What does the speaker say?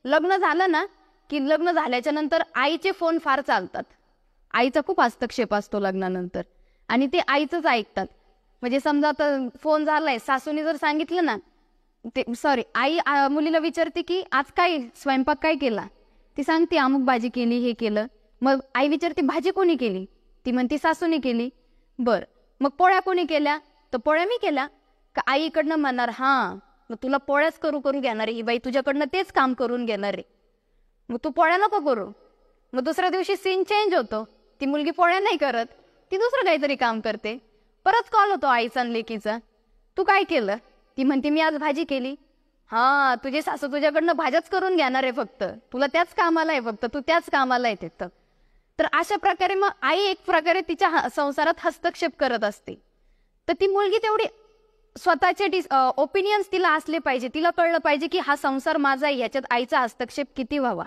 लग्न झालं ना की लग्न झाल्याच्या नंतर आईचे फोन फार चालतात. आईचा खूप हस्तक्षेप असतो लग्नानंतर आणि ते आईचंच ऐकतात. म्हणजे समजा आता फोन झालाय, सासूने जर सांगितलं ना, ते सॉरी आई मुलीला विचारते की आज काय स्वयंपाक काय केला, ती सांगते अमुक भाजी केली, हे केलं. मग आई विचारते भाजी कोणी केली, ती म्हणते सासूने केली. बर, मग पोळ्या कोणी केल्या, तर पोळ्या मी केल्या. का आई इकडनं म्हणणार हां मग तुला पोळ्याच करू घेणार आहे ही बाई, तुझ्याकडनं तेच काम करून घेणार आहे, मग तू पोळ्या नको करू. मग दुसऱ्या दिवशी सीन चेंज होतो, ती मुलगी पोळ्या नाही करत, ती दुसरं काहीतरी काम करते. परत कॉल होतो आईचा आणि लेकीचा, तू काय केलं, ती म्हणते मी आज भाजी केली. हा, तुझी सासू तुझ्याकडनं भाज्याच करून घेणार आहे फक्त, तुला त्याच कामाला आहे फक्त, तू त्याच कामाला आहे तिथं. तर अशा प्रकारे मग आई एक प्रकारे तिच्या संसारात हस्तक्षेप करत असते. तर ती मुलगी तेवढी स्वतःचे ओपिनियन्स तिला असले पाहिजे, तिला कळलं पाहिजे की हा संसार माझा आहे, ह्याच्यात आईचा हस्तक्षेप किती व्हावा.